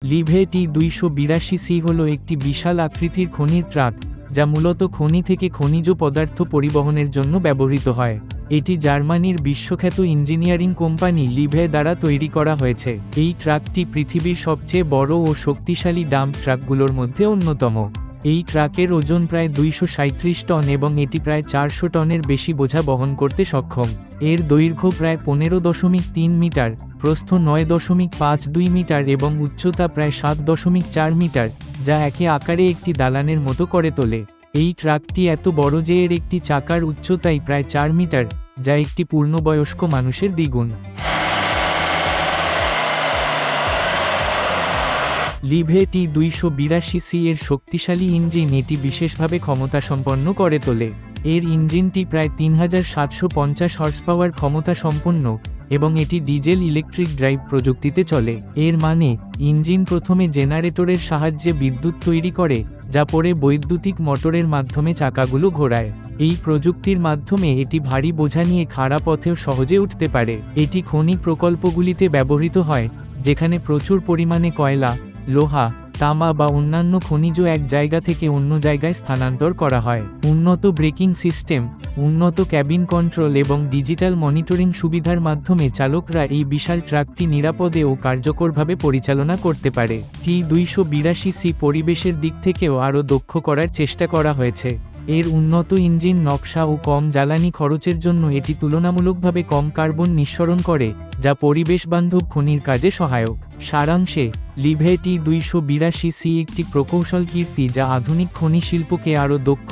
লিভে T282C হল একটি বিশাল আকৃতির খনির ট্রাক, যা মূলত খনি থেকে খনিজ পদার্থ পরিবহনের জন্য ব্যবহৃত হয়। এটি জার্মানির বিশ্বখ্যাত ইঞ্জিনিয়ারিং কোম্পানি লিভে দ্বারা তৈরি করা হয়েছে। এই ট্রাকটি পৃথিবীর সবচেয়ে বড় ও শক্তিশালী ডাম্প ট্রাকগুলোর মধ্যে অন্যতম। এই ট্রাকের ওজন প্রায় 237 টন এবং এটি প্রায় 400 টনের বেশি বোঝা বহন করতে সক্ষম। এর দৈর্ঘ্য প্রায় 15.3 মিটার, প্রস্থ 9.52 মিটার এবং উচ্চতা প্রায় 7.4 মিটার, যা একে আকারে একটি দালানের মতো করে তোলে। এই ট্রাকটি এত বড় যে এর একটি চাকার উচ্চতাই প্রায় 4 মিটার, যা একটি পূর্ণবয়স্ক মানুষের দ্বিগুণ। লিভে T282C এর শক্তিশালী ইঞ্জিন এটি বিশেষভাবে ক্ষমতাসম্পন্ন করে তোলে। এর ইঞ্জিনটি প্রায় 3750 হর্সপাওয়ার ক্ষমতা সম্পন্ন এবং এটি ডিজেল ইলেকট্রিক ড্রাইভ প্রযুক্তিতে চলে। এর মানে ইঞ্জিন প্রথমে জেনারেটরের সাহায্যে বিদ্যুৎ তৈরি করে, যা পরে বৈদ্যুতিক মোটরের মাধ্যমে চাকাগুলো ঘোরায়। এই প্রযুক্তির মাধ্যমে এটি ভারী বোঝা নিয়ে খাড়া পথেও সহজে উঠতে পারে। এটি খনি প্রকল্পগুলিতে ব্যবহৃত হয়, যেখানে প্রচুর পরিমাণে কয়লা, লোহা, তামা বা অন্যান্য খনিজ এক জায়গা থেকে অন্য জায়গায় স্থানান্তর করা হয়। উন্নত ব্রেকিং সিস্টেম, উন্নত ক্যাবিন কন্ট্রোল এবং ডিজিটাল মনিটরিং সুবিধার মাধ্যমে চালকরা এই বিশাল ট্রাকটি নিরাপদে ও কার্যকরভাবে পরিচালনা করতে পারে। T282C পরিবেশের দিক থেকেও আরও দক্ষ করার চেষ্টা করা হয়েছে। এর উন্নত ইঞ্জিন নকশা ও কম জ্বালানি খরচের জন্য এটি তুলনামূলকভাবে কম কার্বন নিঃসরণ করে, যা পরিবেশবান্ধব খনির কাজে সহায়ক। সারাংশে, লিভে T282C একটি প্রকৌশল কীর্তি যা আধুনিক খনি শিল্পকে আরও দক্ষ,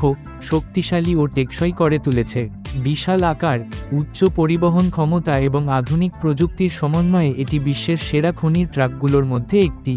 শক্তিশালী ও টেকসই করে তুলেছে। বিশাল আকার, উচ্চ পরিবহন ক্ষমতা এবং আধুনিক প্রযুক্তির সমন্বয়ে এটি বিশ্বের সেরা খনির ট্রাকগুলোর মধ্যে একটি।